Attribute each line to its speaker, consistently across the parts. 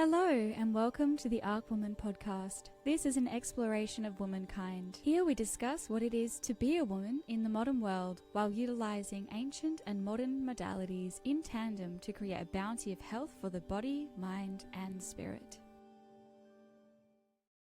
Speaker 1: Hello and welcome to the Arc Woman podcast. This is an exploration of womankind. Here we discuss what it is to be a woman in the modern world while utilizing ancient and modern modalities in tandem to create a bounty of health for the body, mind and spirit.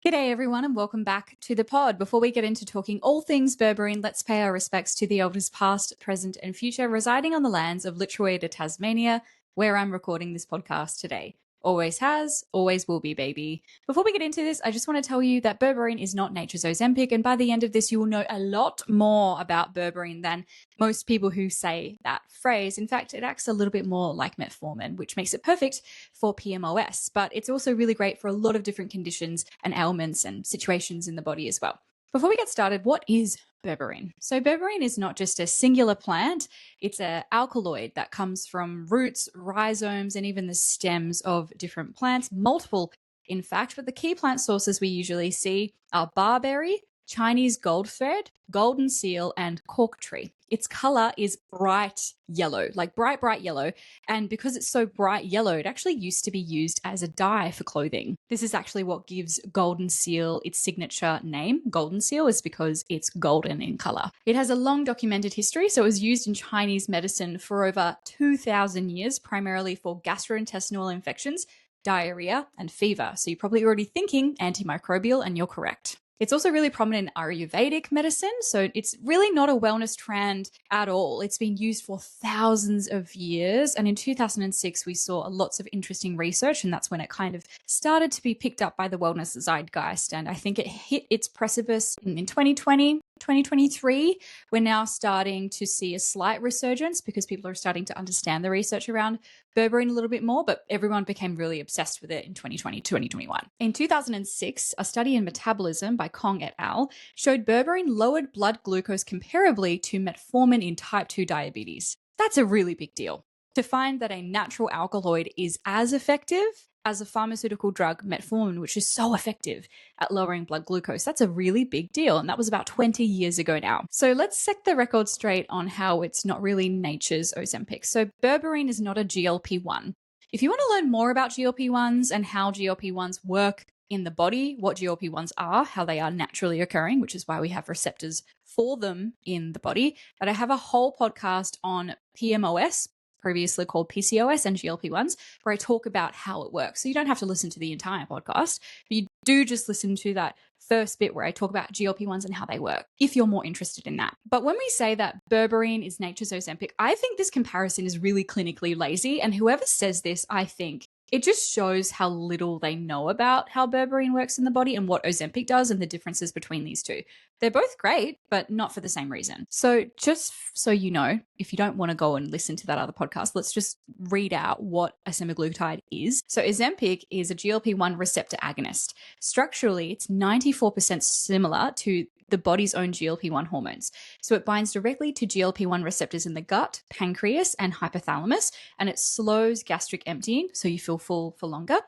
Speaker 2: G'day everyone and welcome back to the pod. Before we get into talking all things Berberine, let's pay our respects to the elders past, present and future residing on the lands of Litruwita, Tasmania, where I'm recording this podcast today. Always has, always will be, baby. Before we get into this, I just want to tell you that Berberine is not nature's Ozempic, and by the end of this, you will know a lot more about Berberine than most people who say that phrase. In fact, it acts a little bit more like metformin, which makes it perfect for PMOS, but it's also really great for a lot of different conditions and ailments and situations in the body as well. Before we get started, what is Berberine? So Berberine is not just a singular plant, it's an alkaloid that comes from roots, rhizomes, and even the stems of different plants, multiple in fact, but the key plant sources we usually see are barberry, Chinese gold thread, golden seal, and cork tree. Its color is bright yellow, like bright yellow. And because it's so bright yellow, it actually used to be used as a dye for clothing. This is actually what gives golden seal its signature name. Golden seal is because it's golden in color. It has a long documented history, so it was used in Chinese medicine for over 2,000 years, primarily for gastrointestinal infections, diarrhea, and fever. So you're probably already thinking antimicrobial, and you're correct. It's also really prominent in Ayurvedic medicine, so it's really not a wellness trend at all. It's been used for thousands of years, and in 2006 we saw lots of interesting research, and that's when it kind of started to be picked up by the wellness zeitgeist, and I think it hit its precipice in 2020. 2023, we're now starting to see a slight resurgence because people are starting to understand the research around Berberine a little bit more, but everyone became really obsessed with it in 2020, 2021. In 2006, a study in metabolism by Kong et al. Showed Berberine lowered blood glucose comparably to metformin in type 2 diabetes. That's a really big deal. To find that a natural alkaloid is as effective as a pharmaceutical drug, metformin, which is so effective at lowering blood glucose, that's a really big deal. And that was about 20 years ago now. So let's set the record straight on how it's not really nature's Ozempic. So Berberine is not a GLP-1. If you want to learn more about GLP-1s and how GLP-1s work in the body, what GLP-1s are, how they are naturally occurring, which is why we have receptors for them in the body, but I have a whole podcast on PMOS, previously called PCOS, and GLP-1s, where I talk about how it works. So you don't have to listen to the entire podcast, but you do just listen to that first bit where I talk about GLP-1s and how they work, if you're more interested in that. But when we say that Berberine is nature's Ozempic, I think this comparison is really clinically lazy, and whoever says this, I think it just shows how little they know about how Berberine works in the body and what Ozempic does and the differences between these two. They're both great, but not for the same reason. So just so you know, if you don't want to go and listen to that other podcast, let's just read out what a semaglutide is. So Ozempic is a GLP-1 receptor agonist. Structurally, it's 94% similar to the body's own GLP-1 hormones. So it binds directly to GLP-1 receptors in the gut, pancreas, and hypothalamus, and it slows gastric emptying, so you feel full for longer.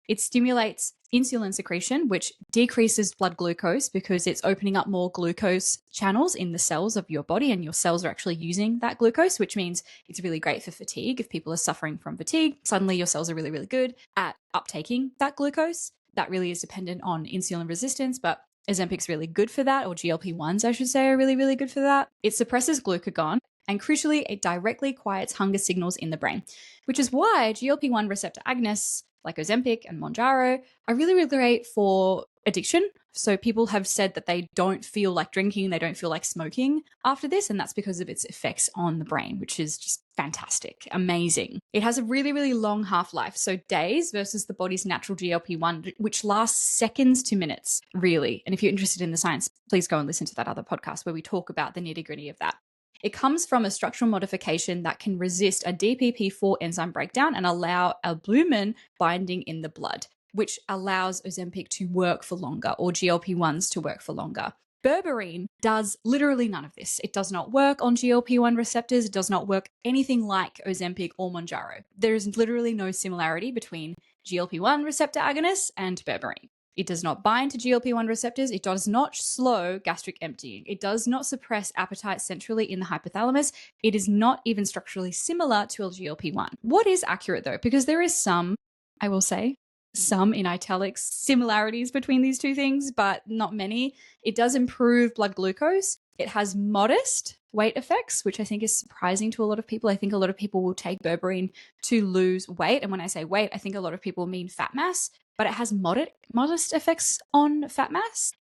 Speaker 2: It stimulates insulin secretion, which decreases blood glucose because it's opening up more glucose channels in the cells of your body, and your cells are actually using that glucose, which means it's really great for fatigue. If people are suffering from fatigue, suddenly your cells are really, really good at uptaking that glucose. That really is dependent on insulin resistance, but Ozempic's really good for that, or GLP-1s, I should say, are really, really good for that. It suppresses glucagon, and crucially, it directly quiets hunger signals in the brain, which is why GLP-1 receptor agonists like Ozempic and Mounjaro are really, really great for addiction. So people have said that they don't feel like drinking, they don't feel like smoking after this, and that's because of its effects on the brain, which is just fantastic, amazing. It has a really, really long half-life, so days versus the body's natural GLP-1, which lasts seconds to minutes, really. And if you're interested in the science, please go and listen to that other podcast where we talk about the nitty-gritty of that. It comes from a structural modification that can resist a DPP-4 enzyme breakdown and allow albumin binding in the blood, which allows Ozempic to work for longer, or GLP-1s to work for longer. Berberine does literally none of this. It does not work on GLP-1 receptors. It does not work anything like Ozempic or Mounjaro. There is literally no similarity between GLP-1 receptor agonists and Berberine. It does not bind to GLP-1 receptors. It does not slow gastric emptying. It does not suppress appetite centrally in the hypothalamus. It is not even structurally similar to a GLP-1. What is accurate though? Because there is some, I will say, some in italics similarities between these two things, but not many. It does improve blood glucose. It has modest weight effects, which I think is surprising to a lot of people. I think a lot of people will take berberine to lose weight. And when I say weight, I think a lot of people mean fat mass, but it has modest effects on fat mass.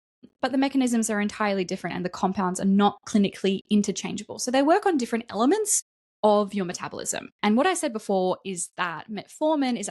Speaker 2: But the mechanisms are entirely different and the compounds are not clinically interchangeable. So they work on different elements of your metabolism. And what I said before is that metformin is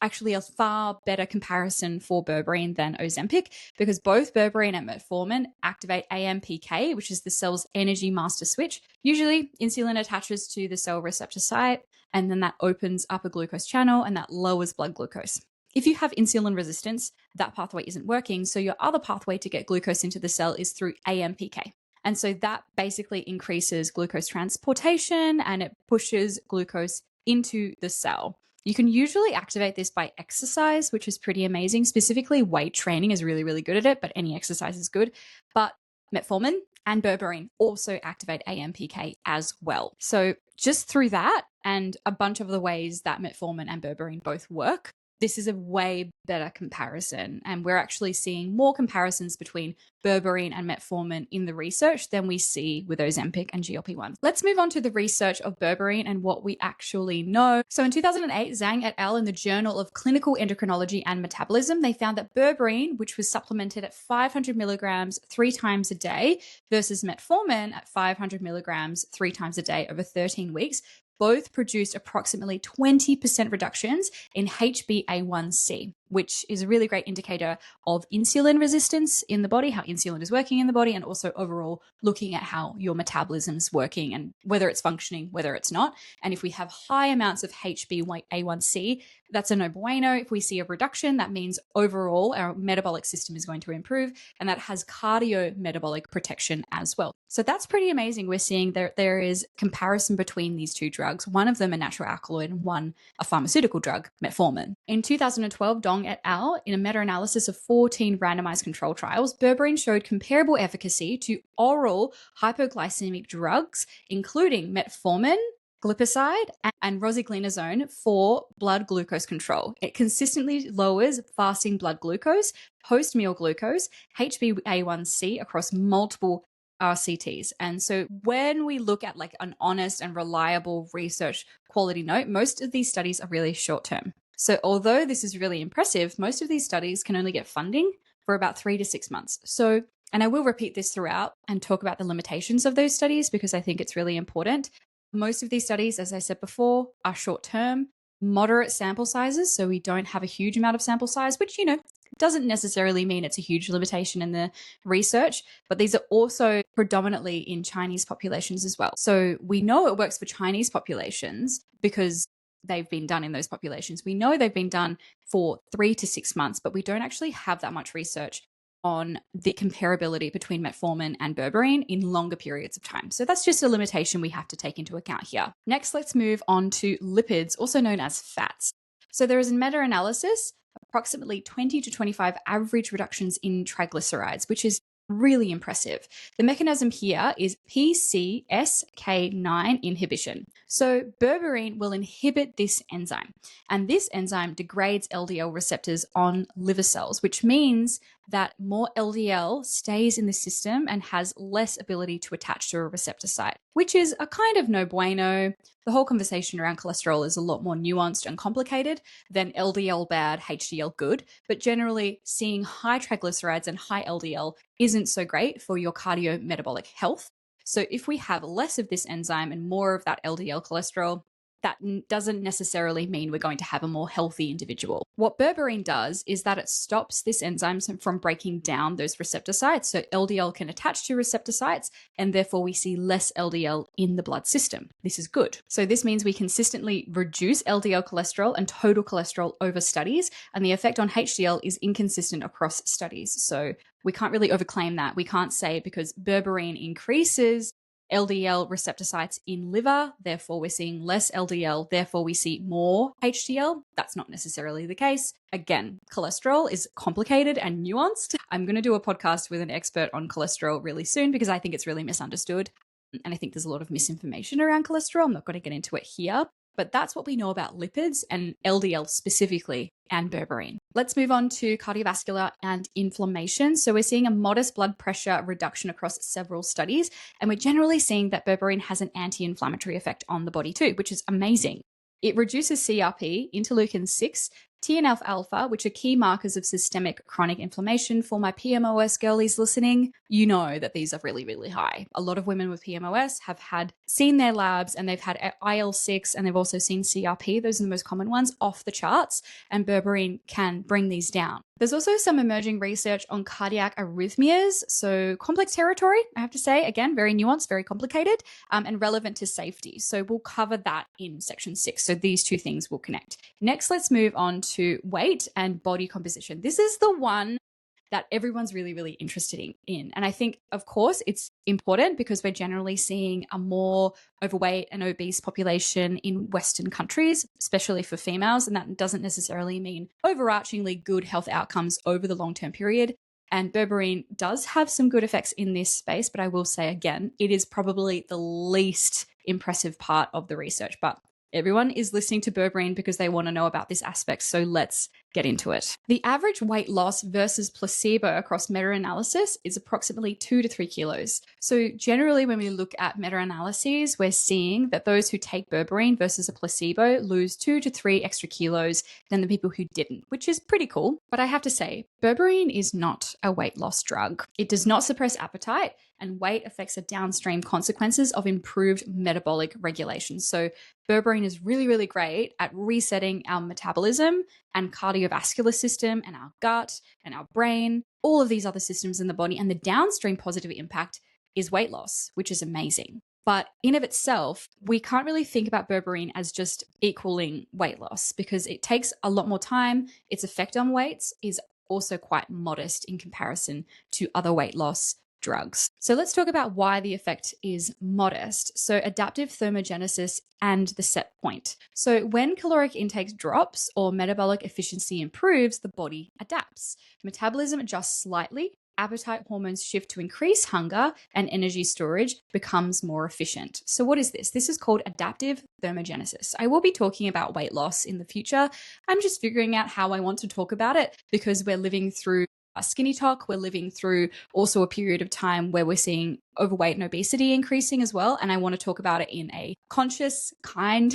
Speaker 2: actually a far better comparison for berberine than Ozempic, because both berberine and metformin activate AMPK, which is the cell's energy master switch. Usually insulin attaches to the cell receptor site, and then that opens up a glucose channel and that lowers blood glucose. If you have insulin resistance, that pathway isn't working. So your other pathway to get glucose into the cell is through AMPK. And so that basically increases glucose transportation and it pushes glucose into the cell. You can usually activate this by exercise, which is pretty amazing. Specifically, weight training is really, really good at it, but any exercise is good. But metformin and berberine also activate AMPK as well. So just through that and a bunch of the ways that metformin and berberine both work, this is a way better comparison. And we're actually seeing more comparisons between berberine and metformin in the research than we see with Ozempic and GLP-1. Let's move on to the research of berberine and what we actually know. So in 2008, Zhang et al. In the Journal of Clinical Endocrinology and Metabolism, they found that berberine, which was supplemented at 500 milligrams 3 times a day versus metformin at 500 milligrams 3 times a day over 13 weeks, both produced approximately 20% reductions in HbA1c, which is a really great indicator of insulin resistance in the body, how insulin is working in the body, and also overall looking at how your metabolism is working and whether it's functioning, whether it's not. And if we have high amounts of HbA1c, that's a no-bueno. If we see a reduction, that means overall our metabolic system is going to improve, and that has cardiometabolic protection as well. So that's pretty amazing. We're seeing there is comparison between these two drugs, one of them a natural alkaloid and one a pharmaceutical drug, metformin. In 2012, Dong et al., in a meta-analysis of 14 randomized control trials, berberine showed comparable efficacy to oral hypoglycemic drugs, including metformin, glipizide, and rosiglitazone for blood glucose control. It consistently lowers fasting blood glucose, post-meal glucose, HbA1c across multiple RCTs. And so when we look at like an honest and reliable research quality note, most of these studies are really short term. So although this is really impressive, most of these studies can only get funding for about 3 to 6 months. So, and I will repeat this throughout and talk about the limitations of those studies because I think it's really important. Most of these studies, as I said before, are short term, moderate sample sizes. So we don't have a huge amount of sample size, which, doesn't necessarily mean it's a huge limitation in the research, but these are also predominantly in Chinese populations as well. So we know it works for Chinese populations because they've been done in those populations. We know they've been done for 3 to 6 months, but we don't actually have that much research on the comparability between metformin and berberine in longer periods of time. So that's just a limitation we have to take into account here. Next, let's move on to lipids, also known as fats. So there is a meta-analysis, approximately 20 to 25 average reductions in triglycerides, which is really impressive. The mechanism here is PCSK9 inhibition. So berberine will inhibit this enzyme, and this enzyme degrades LDL receptors on liver cells, which means that more LDL stays in the system and has less ability to attach to a receptor site, which is a kind of no bueno. The whole conversation around cholesterol is a lot more nuanced and complicated than LDL bad, HDL good, but generally seeing high triglycerides and high LDL isn't so great for your cardiometabolic health. So if we have less of this enzyme and more of that LDL cholesterol, that doesn't necessarily mean we're going to have a more healthy individual. What berberine does is that it stops this enzyme from breaking down those receptor sites, so LDL can attach to receptor sites, and therefore we see less LDL in the blood system. This is good. So this means we consistently reduce LDL cholesterol and total cholesterol over studies, and the effect on HDL is inconsistent across studies. So we can't really overclaim that. We can't say because berberine increases LDL receptor sites in liver, therefore we're seeing less LDL, therefore we see more HDL. That's not necessarily the case. Again, cholesterol is complicated and nuanced. I'm going to do a podcast with an expert on cholesterol really soon because I think it's really misunderstood. And I think there's a lot of misinformation around cholesterol. I'm not going to get into it here. but that's what we know about lipids and LDL specifically and berberine. Let's move on to cardiovascular and inflammation. So we're seeing a modest blood pressure reduction across several studies, and we're generally seeing that berberine has an anti-inflammatory effect on the body too, which is amazing. It reduces CRP, interleukin 6, TNF alpha, which are key markers of systemic chronic inflammation. For my PMOS girlies listening, you know that these are really, really high. A lot of women with PMOS have seen their labs, and they've had IL-6, and they've also seen CRP. Those are the most common ones, off the charts, and berberine can bring these down. There's also some emerging research on cardiac arrhythmias, so complex territory, I have to say, again, very nuanced, very complicated, and relevant to safety. So we'll cover that in section 6. So these two things will connect. Next, let's move on to weight and body composition. This is the one that everyone's really, really interested in. And I think, of course, it's important because we're generally seeing a more overweight and obese population in Western countries, especially for females. And that doesn't necessarily mean overarchingly good health outcomes over the long-term period. And berberine does have some good effects in this space, but I will say again, it is probably the least impressive part of the research. But everyone is listening to berberine because they want to know about this aspect, so let's get into it. The average weight loss versus placebo across meta-analysis is approximately 2 to 3 kilos. So generally, when we look at meta-analyses, we're seeing that those who take berberine versus a placebo lose 2 to 3 extra kilos than the people who didn't, which is pretty cool. But I have to say, berberine is not a weight loss drug. It does not suppress appetite, and weight affects the downstream consequences of improved metabolic regulation. So berberine is really, really great at resetting our metabolism and cardiovascular system and our gut and our brain, all of these other systems in the body. And the downstream positive impact is weight loss, which is amazing. But in of itself, we can't really think about berberine as just equaling weight loss because it takes a lot more time. Its effect on weights is also quite modest in comparison to other weight loss drugs. So let's talk about why the effect is modest. So adaptive thermogenesis and the set point. So when caloric intake drops or metabolic efficiency improves, the body adapts. Metabolism adjusts slightly, appetite hormones shift to increase hunger, and energy storage becomes more efficient. So what is this? This is called adaptive thermogenesis. I will be talking about weight loss in the future. I'm just figuring out how I want to talk about it because we're living through a skinny talk. We're living through also a period of time where we're seeing overweight and obesity increasing as well. And I want to talk about it in a conscious, kind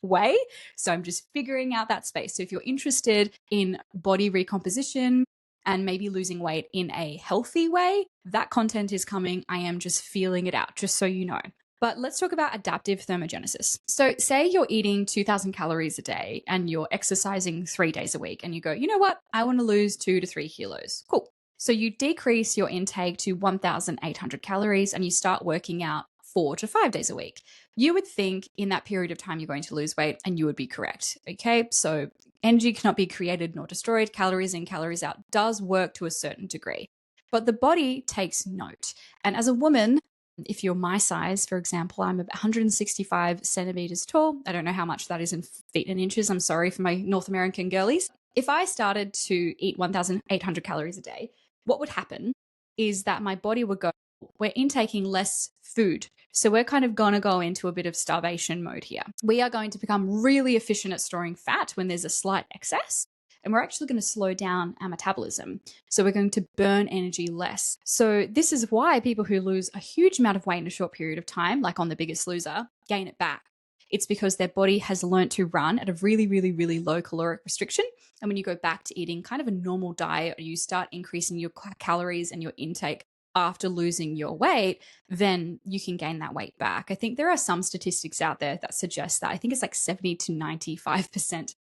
Speaker 2: way. So I'm just figuring out that space. So if you're interested in body recomposition and maybe losing weight in a healthy way, that content is coming. I am just feeling it out, just so you know. But let's talk about adaptive thermogenesis. So say you're eating 2,000 calories a day and you're exercising 3 days a week and you go, you know what? I want to lose 2 to 3 kilos. Cool. So you decrease your intake to 1,800 calories and you start working out 4 to 5 days a week. You would think in that period of time you're going to lose weight, and you would be correct. Okay. So energy cannot be created nor destroyed. Calories in, calories out does work to a certain degree, but the body takes note. And as a woman, if you're my size, for example, I'm about 165 centimeters tall. I don't know how much that is in feet and inches. I'm sorry for my North American girlies. If I started to eat 1,800 calories a day, what would happen is that my body would go, we're intaking less food. So we're kind of going to go into a bit of starvation mode here. We are going to become really efficient at storing fat when there's a slight excess. And we're actually going to slow down our metabolism. So we're going to burn energy less. So this is why people who lose a huge amount of weight in a short period of time, like on The Biggest Loser, gain it back. It's because their body has learned to run at a really, really, really low caloric restriction. And when you go back to eating kind of a normal diet, or you start increasing your calories and your intake after losing your weight, then you can gain that weight back. I think there are some statistics out there that suggest that. I think it's like 70 to 95%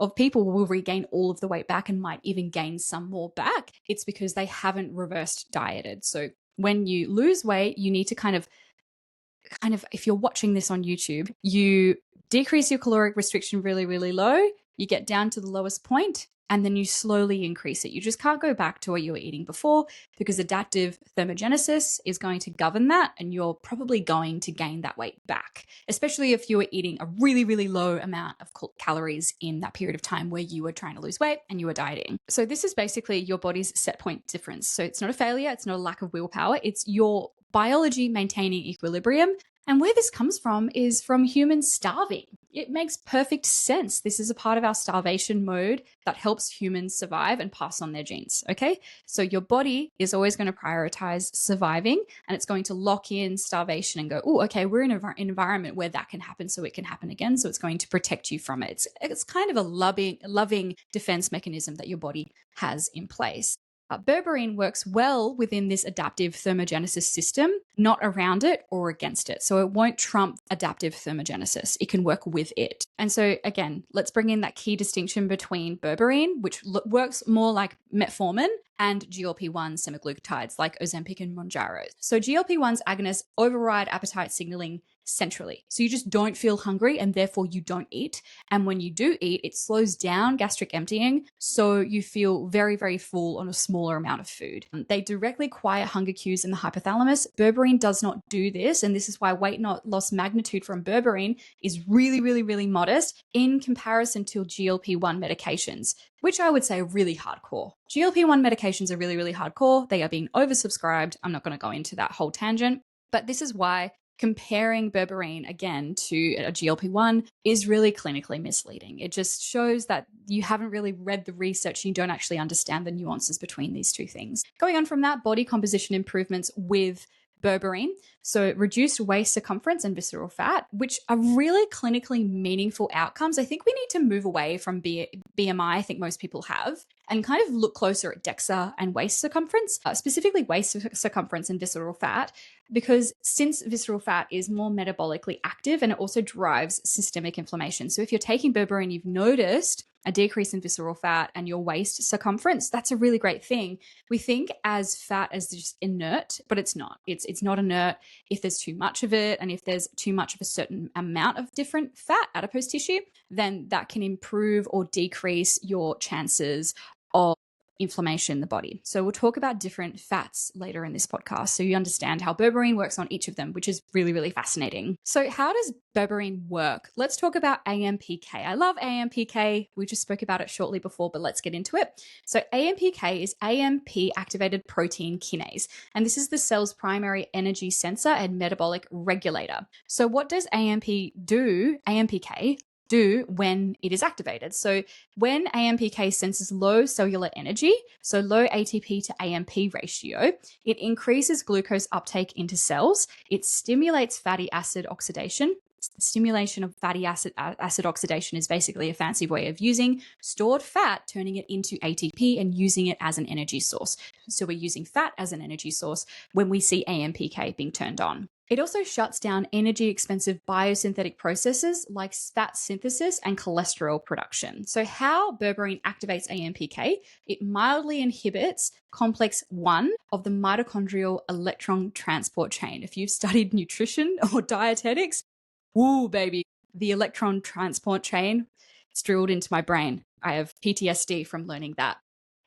Speaker 2: of people will regain all of the weight back and might even gain some more back. It's because they haven't reversed dieted. So when you lose weight, you need to kind of, if you're watching this on YouTube, you decrease your caloric restriction really, really low. You get down to the lowest point, and then you slowly increase it. You just can't go back to what you were eating before because adaptive thermogenesis is going to govern that, and you're probably going to gain that weight back, especially if you were eating a really, really low amount of calories in that period of time where you were trying to lose weight and you were dieting. So this is basically your body's set point difference. So it's not a failure. It's not a lack of willpower. It's your biology maintaining equilibrium. And where this comes from is from humans starving. It makes perfect sense. This is a part of our starvation mode that helps humans survive and pass on their genes, okay? So your body is always going to prioritize surviving, and it's going to lock in starvation and go, oh, okay, we're in an environment where that can happen, so it can happen again. So it's going to protect you from it. It's kind of a loving defense mechanism that your body has in place. Berberine works well within this adaptive thermogenesis system, not around it or against it. So it won't trump adaptive thermogenesis. It can work with it. And so again, let's bring in that key distinction between berberine, which works more like metformin, and GLP-1 semaglutides like Ozempic and Mounjaro. So GLP-1's agonists override appetite signaling centrally. So you just don't feel hungry and therefore you don't eat. And when you do eat, it slows down gastric emptying. So you feel very, very full on a smaller amount of food. They directly quiet hunger cues in the hypothalamus. Berberine does not do this. And this is why weight loss magnitude from berberine is really, really, really modest in comparison to GLP-1 medications, which I would say are really hardcore. GLP-1 medications are really, really hardcore. They are being oversubscribed. I'm not going to go into that whole tangent, but this is why comparing berberine again to a GLP-1 is really clinically misleading. It just shows that you haven't really read the research and you don't actually understand the nuances between these two things. Going on from that, body composition improvements with berberine. So reduced waist circumference and visceral fat, which are really clinically meaningful outcomes. I think we need to move away from BMI, I think most people have, and kind of look closer at DEXA and waist circumference, specifically waist circumference and visceral fat, because since visceral fat is more metabolically active and it also drives systemic inflammation. So if you're taking berberine, you've noticed a decrease in visceral fat and your waist circumference, that's a really great thing. We think as fat as just inert, but it's not. It's not inert. If there's too much of it and if there's too much of a certain amount of different fat, adipose tissue, then that can improve or decrease your chances of inflammation in the body. So we'll talk about different fats later in this podcast so you understand how berberine works on each of them, which is really, really fascinating. So how does berberine work? Let's talk about AMPK. I love AMPK. We just spoke about it shortly before, but let's get into it. So AMPK is AMP activated protein kinase, and this is the cell's primary energy sensor and metabolic regulator. So what does AMPK do when it is activated? So when AMPK senses low cellular energy, so low ATP to AMP ratio, it increases glucose uptake into cells. It stimulates fatty acid oxidation. Stimulation of fatty acid oxidation is basically a fancy way of using stored fat, turning it into ATP and using it as an energy source. So we're using fat as an energy source when we see AMPK being turned on. It also shuts down energy-expensive biosynthetic processes like fat synthesis and cholesterol production. So how berberine activates AMPK? It mildly inhibits complex 1 of the mitochondrial electron transport chain. If you've studied nutrition or dietetics, woo, baby, the electron transport chain, it's drilled into my brain. I have PTSD from learning that.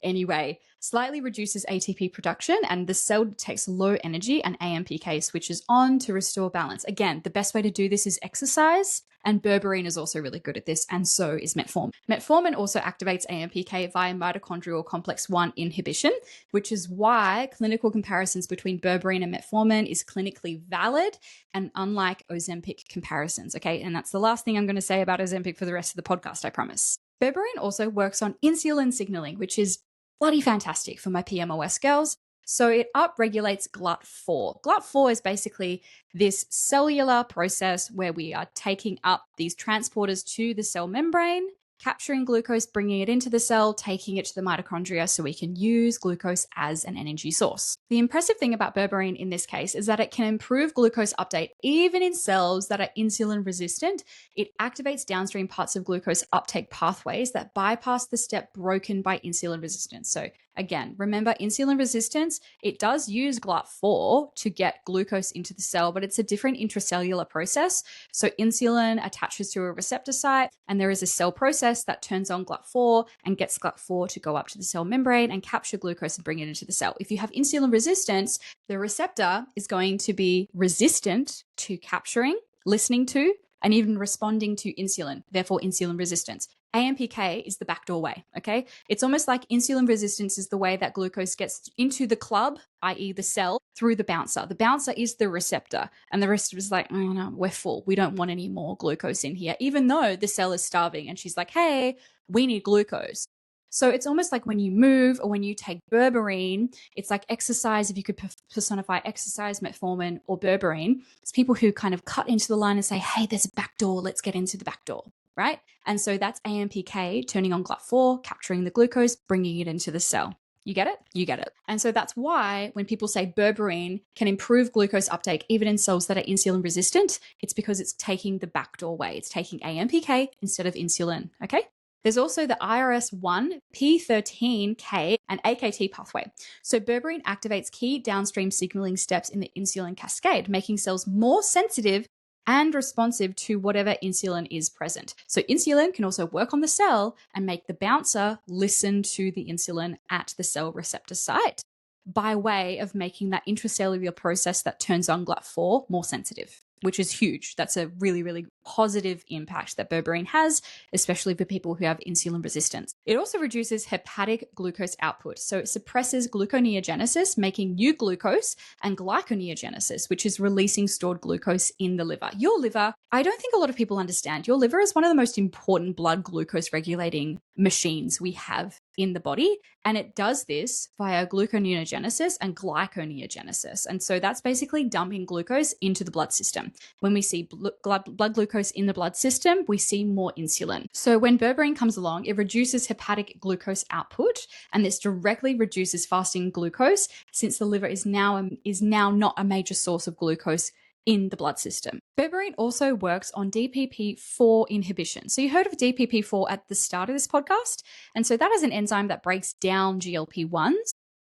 Speaker 2: Anyway, slightly reduces ATP production and the cell detects low energy and AMPK switches on to restore balance. Again, the best way to do this is exercise, and berberine is also really good at this, and so is metformin. Metformin also activates AMPK via mitochondrial complex 1 inhibition, which is why clinical comparisons between berberine and metformin is clinically valid and unlike Ozempic comparisons, okay? And that's the last thing I'm going to say about Ozempic for the rest of the podcast, I promise. Berberine also works on insulin signaling, which is bloody fantastic for my PMOS girls. So it upregulates GLUT4. GLUT4 is basically this cellular process where we are taking up these transporters to the cell membrane, capturing glucose, bringing it into the cell, taking it to the mitochondria so we can use glucose as an energy source. The impressive thing about berberine in this case is that it can improve glucose uptake even in cells that are insulin resistant. It activates downstream parts of glucose uptake pathways that bypass the step broken by insulin resistance. So again, remember insulin resistance, it does use GLUT4 to get glucose into the cell, but it's a different intracellular process. So insulin attaches to a receptor site and there is a cell process that turns on GLUT4 and gets GLUT4 to go up to the cell membrane and capture glucose and bring it into the cell. If you have insulin resistance, the receptor is going to be resistant to capturing, listening to, and even responding to insulin, therefore insulin resistance. AMPK is the backdoor way, okay? It's almost like insulin resistance is the way that glucose gets into the club, i.e. the cell, through the bouncer. The bouncer is the receptor, and the receptor is like, oh no, we're full. We don't want any more glucose in here, even though the cell is starving. And she's like, hey, we need glucose. So it's almost like when you move or when you take berberine, it's like exercise. If you could personify exercise, metformin, or berberine, it's people who kind of cut into the line and say, hey, there's a back door. Let's get into the back door, right? And so that's AMPK turning on GLUT4, capturing the glucose, bringing it into the cell. You get it? You get it. And so that's why when people say berberine can improve glucose uptake even in cells that are insulin resistant, it's because it's taking the backdoor way. It's taking AMPK instead of insulin, okay? There's also the IRS1, P13K, and AKT pathway. So berberine activates key downstream signaling steps in the insulin cascade, making cells more sensitive and responsive to whatever insulin is present. So insulin can also work on the cell and make the bouncer listen to the insulin at the cell receptor site by way of making that intracellular process that turns on GLUT4 more sensitive, which is huge. That's a really, really positive impact that berberine has, especially for people who have insulin resistance. It also reduces hepatic glucose output. So it suppresses gluconeogenesis, making new glucose, and glyconeogenesis, which is releasing stored glucose in the liver. Your liver, I don't think a lot of people understand. Your liver is one of the most important blood glucose regulating machines we have in the body. And it does this via gluconeogenesis and glyconeogenesis. And so that's basically dumping glucose into the blood system. When we see blood glucose in the blood system, we see more insulin. So when berberine comes along, it reduces hepatic glucose output, and this directly reduces fasting glucose since the liver is now not a major source of glucose in the blood system. Berberine also works on DPP4 inhibition. So you heard of DPP4 at the start of this podcast. And so that is an enzyme that breaks down GLP-1s.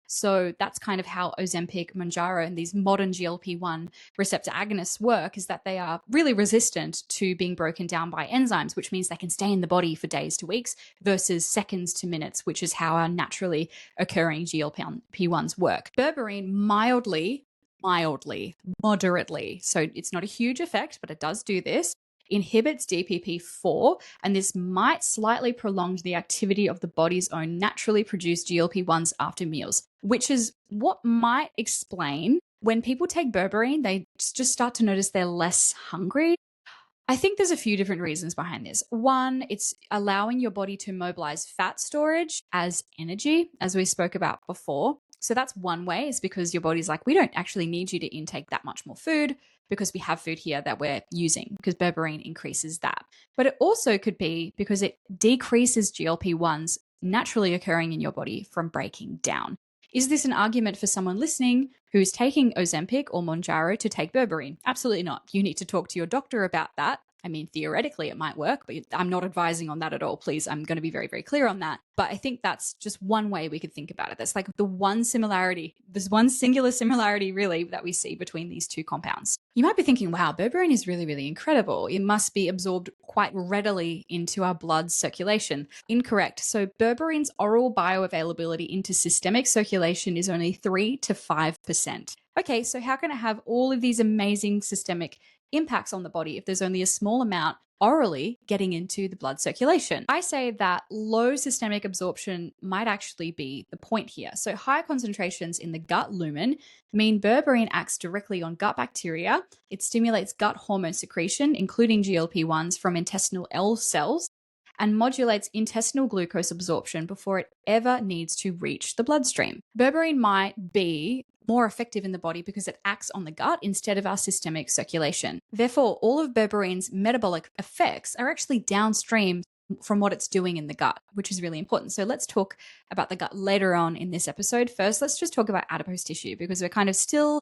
Speaker 2: So that's kind of how Ozempic, Mounjaro, and these modern GLP-1 receptor agonists work, is that they are really resistant to being broken down by enzymes, which means they can stay in the body for days to weeks versus seconds to minutes, which is how our naturally occurring GLP-1s work. Berberine moderately, so it's not a huge effect, but it does do this, inhibits DPP4, and this might slightly prolong the activity of the body's own naturally produced GLP-1s after meals, which is what might explain when people take berberine, they just start to notice they're less hungry. I think there's a few different reasons behind this. One, it's allowing your body to mobilize fat storage as energy, as we spoke about before. So that's one way, is because your body's like, we don't actually need you to intake that much more food because we have food here that we're using, because berberine increases that. But it also could be because it decreases GLP-1s naturally occurring in your body from breaking down. Is this an argument for someone listening who's taking Ozempic or Mounjaro to take berberine? Absolutely not. You need to talk to your doctor about that. I mean, theoretically it might work, but I'm not advising on that at all. Please, I'm going to be very, very clear on that. But I think that's just one way we could think about it. That's like the one similarity. There's one singular similarity really that we see between these two compounds. You might be thinking, wow, berberine is really, really incredible. It must be absorbed quite readily into our blood circulation. Incorrect. So berberine's oral bioavailability into systemic circulation is only 3 to 5%. Okay, so how can it have all of these amazing systemic impacts on the body if there's only a small amount orally getting into the blood circulation? I say that low systemic absorption might actually be the point here. So higher concentrations in the gut lumen mean berberine acts directly on gut bacteria. It stimulates gut hormone secretion, including GLP-1s from intestinal L cells, and modulates intestinal glucose absorption before it ever needs to reach the bloodstream. Berberine might be more effective in the body because it acts on the gut instead of our systemic circulation. Therefore, all of berberine's metabolic effects are actually downstream from what it's doing in the gut, which is really important. So let's talk about the gut later on in this episode. First, let's just talk about adipose tissue, because we're kind of still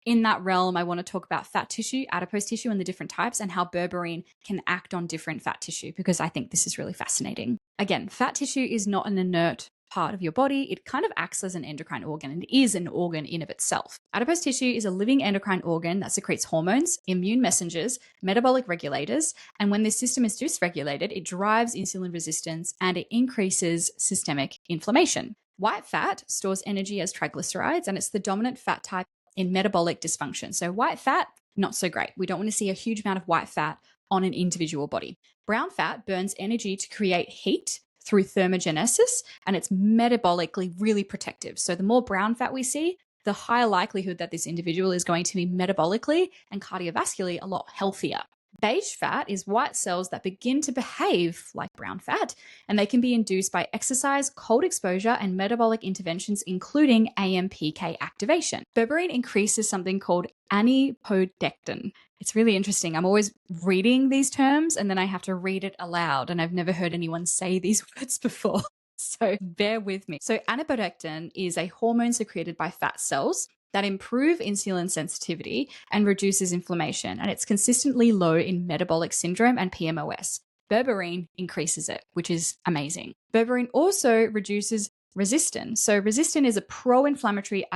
Speaker 2: in that realm. I want to talk about fat tissue, adipose tissue, and the different types, and how berberine can act on different fat tissue, because I think this is really fascinating. Again, fat tissue is not an inert part of your body. It kind of acts as an endocrine organ, and is an organ in of itself. Adipose tissue is a living endocrine organ that secretes hormones, immune messengers, metabolic regulators, and when this system is dysregulated, it drives insulin resistance and it increases systemic inflammation. White fat stores energy as triglycerides, and it's the dominant fat type in metabolic dysfunction. So white fat, not so great. We don't want to see a huge amount of white fat on an individual body. Brown fat burns energy to create heat through thermogenesis, and it's metabolically really protective. So the more brown fat we see, the higher likelihood that this individual is going to be metabolically and cardiovascularly a lot healthier. Beige fat is white cells that begin to behave like brown fat, and they can be induced by exercise, cold exposure, and metabolic interventions, including AMPK activation. Berberine increases something called anipodectin. It's really interesting. I'm always reading these terms and then I have to read it aloud, and I've never heard anyone say these words before. So bear with me. So anipodectin is a hormone secreted by fat cells that improve insulin sensitivity and reduces inflammation, and it's consistently low in metabolic syndrome and PMOS. Berberine increases it, which is amazing. Berberine also reduces resistin. So resistin is a pro-inflammatory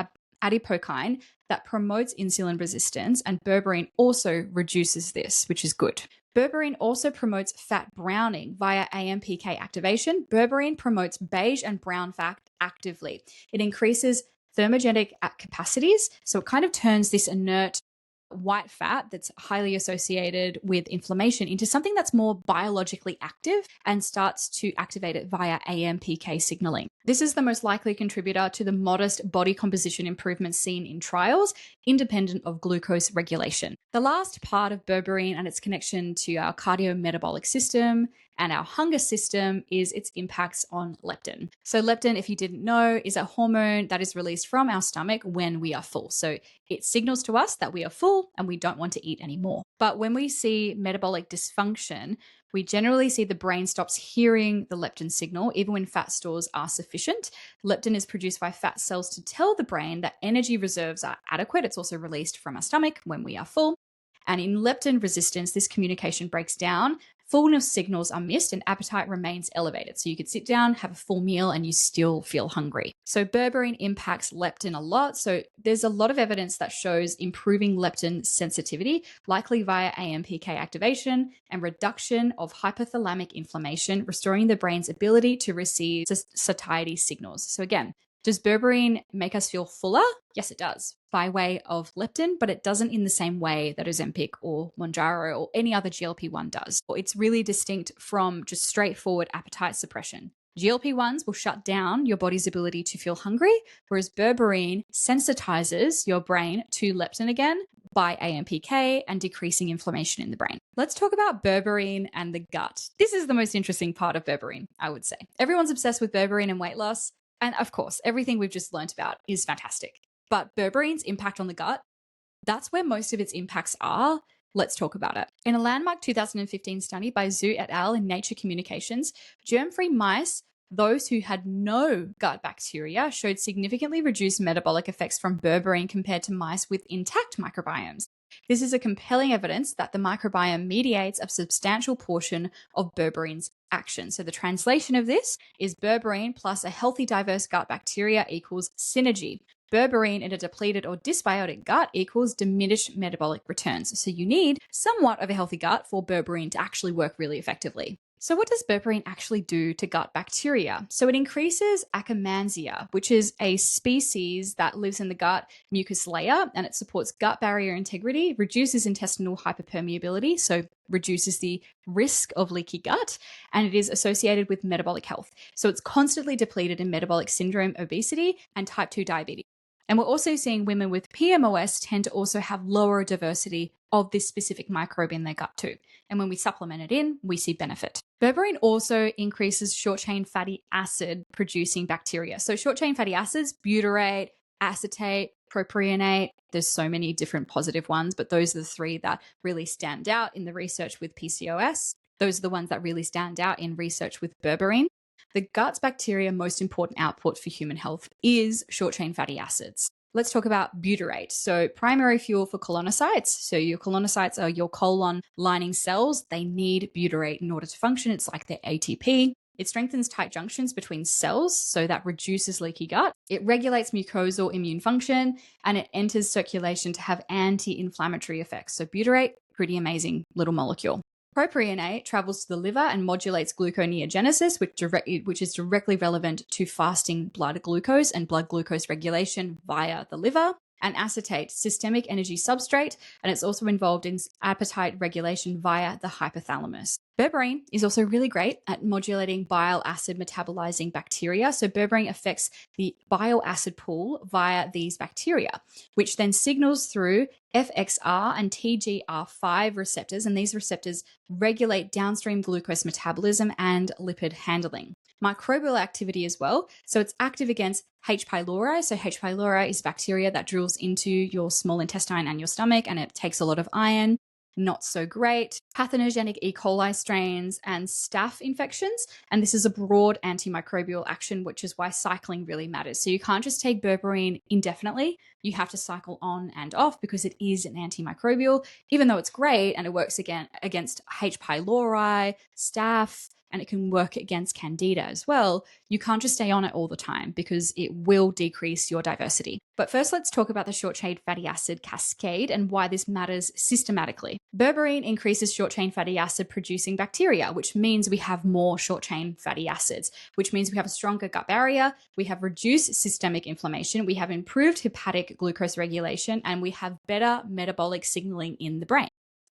Speaker 2: adipokine that promotes insulin resistance, and berberine also reduces this, which is good. Berberine also promotes fat browning via AMPK activation. Berberine promotes beige and brown fat actively. It increases thermogenic capacities, so it kind of turns this inert white fat that's highly associated with inflammation into something that's more biologically active and starts to activate it via AMPK signaling. This is the most likely contributor to the modest body composition improvements seen in trials, independent of glucose regulation. The last part of berberine and its connection to our cardiometabolic system and our hunger system is its impacts on leptin. So leptin, if you didn't know, is a hormone that is released from our stomach when we are full. So it signals to us that we are full and we don't want to eat anymore. But when we see metabolic dysfunction, we generally see the brain stops hearing the leptin signal, even when fat stores are sufficient. Leptin is produced by fat cells to tell the brain that energy reserves are adequate. It's also released from our stomach when we are full. And in leptin resistance, this communication breaks down. Fullness signals are missed and appetite remains elevated. So you could sit down, have a full meal, and you still feel hungry. So berberine impacts leptin a lot. So there's a lot of evidence that shows improving leptin sensitivity, likely via AMPK activation and reduction of hypothalamic inflammation, restoring the brain's ability to receive satiety signals. So again, does berberine make us feel fuller? Yes, it does, by way of leptin, but it doesn't in the same way that Ozempic or Mounjaro or any other GLP-1 does. It's really distinct from just straightforward appetite suppression. GLP-1s will shut down your body's ability to feel hungry, whereas berberine sensitizes your brain to leptin again by AMPK and decreasing inflammation in the brain. Let's talk about berberine and the gut. This is the most interesting part of berberine, I would say. Everyone's obsessed with berberine and weight loss. And of course, everything we've just learned about is fantastic. But berberine's impact on the gut, that's where most of its impacts are. Let's talk about it. In a landmark 2015 study by Zhu et al. In Nature Communications, germ-free mice, those who had no gut bacteria, showed significantly reduced metabolic effects from berberine compared to mice with intact microbiomes. This is a compelling evidence that the microbiome mediates a substantial portion of berberine's action. So the translation of this is berberine plus a healthy, diverse gut bacteria equals synergy. Berberine in a depleted or dysbiotic gut equals diminished metabolic returns. So you need somewhat of a healthy gut for berberine to actually work really effectively. So what does berberine actually do to gut bacteria? So it increases Akkermansia, which is a species that lives in the gut mucus layer, and it supports gut barrier integrity, reduces intestinal hyperpermeability, so reduces the risk of leaky gut, and it is associated with metabolic health. So it's constantly depleted in metabolic syndrome, obesity, and type 2 diabetes. And we're also seeing women with PMOS tend to also have lower diversity of this specific microbe in their gut too. And when we supplement it in, we see benefit. Berberine also increases short-chain fatty acid producing bacteria. So short-chain fatty acids, butyrate, acetate, propionate, there's so many different positive ones, but those are the three that really stand out in the research with PCOS. Those are the ones that really stand out in research with berberine. The gut's bacteria most important output for human health is short-chain fatty acids. Let's talk about butyrate. So primary fuel for colonocytes. So your colonocytes are your colon lining cells. They need butyrate in order to function. It's like their ATP. It strengthens tight junctions between cells, so that reduces leaky gut. It regulates mucosal immune function, and it enters circulation to have anti-inflammatory effects. So butyrate, pretty amazing little molecule. Propionate travels to the liver and modulates gluconeogenesis, which is directly relevant to fasting blood glucose and blood glucose regulation via the liver. and acetate, systemic energy substrate, and it's also involved in appetite regulation via the hypothalamus. Berberine is also really great at modulating bile acid metabolizing bacteria. So berberine affects the bile acid pool via these bacteria, which then signals through FXR and TGR5 receptors, and these receptors regulate downstream glucose metabolism and lipid handling. Microbial activity as well. So it's active against H. pylori. So H. pylori is bacteria that drills into your small intestine and your stomach, and it takes a lot of iron. Not so great. Pathogenic E. coli strains and staph infections. And this is a broad antimicrobial action, which is why cycling really matters. So you can't just take berberine indefinitely. You have to cycle on and off because it is an antimicrobial, even though it's great and it works again against H. pylori, staph, and it can work against candida as well. You can't just stay on it all the time because it will decrease your diversity. But first, let's talk about the short-chain fatty acid cascade and why this matters systematically. Berberine increases short-chain fatty acid producing bacteria, which means we have more short-chain fatty acids, which means we have a stronger gut barrier, we have reduced systemic inflammation, we have improved hepatic glucose regulation, and we have better metabolic signaling in the brain.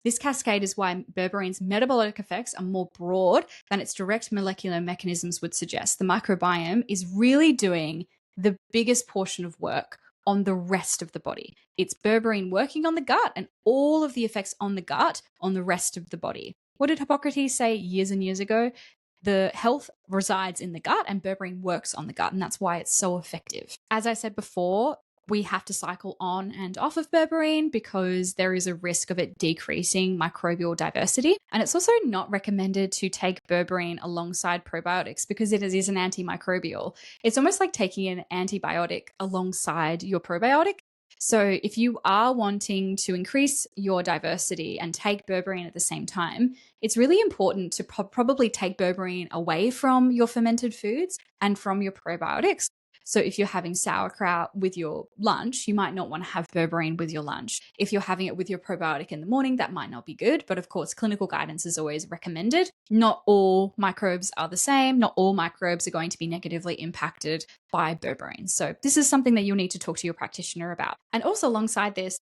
Speaker 2: This cascade is why berberine's metabolic effects are more broad than its direct molecular mechanisms would suggest. The microbiome is really doing the biggest portion of work on the rest of the body. It's berberine working on the gut and all of the effects on the gut on the rest of the body. What did Hippocrates say years and years ago? The health resides in the gut and berberine works on the gut, and that's why it's so effective. As I said before, we have to cycle on and off of berberine because there is a risk of it decreasing microbial diversity. And it's also not recommended to take berberine alongside probiotics because it is an antimicrobial. It's almost like taking an antibiotic alongside your probiotic. So if you are wanting to increase your diversity and take berberine at the same time, it's really important to probably take berberine away from your fermented foods and from your probiotics. So if you're having sauerkraut with your lunch, you might not want to have berberine with your lunch. If you're having it with your probiotic in the morning, that might not be good. But of course, clinical guidance is always recommended. Not all microbes are the same. Not all microbes are going to be negatively impacted by berberine. So this is something that you'll need to talk to your practitioner about. And also alongside this,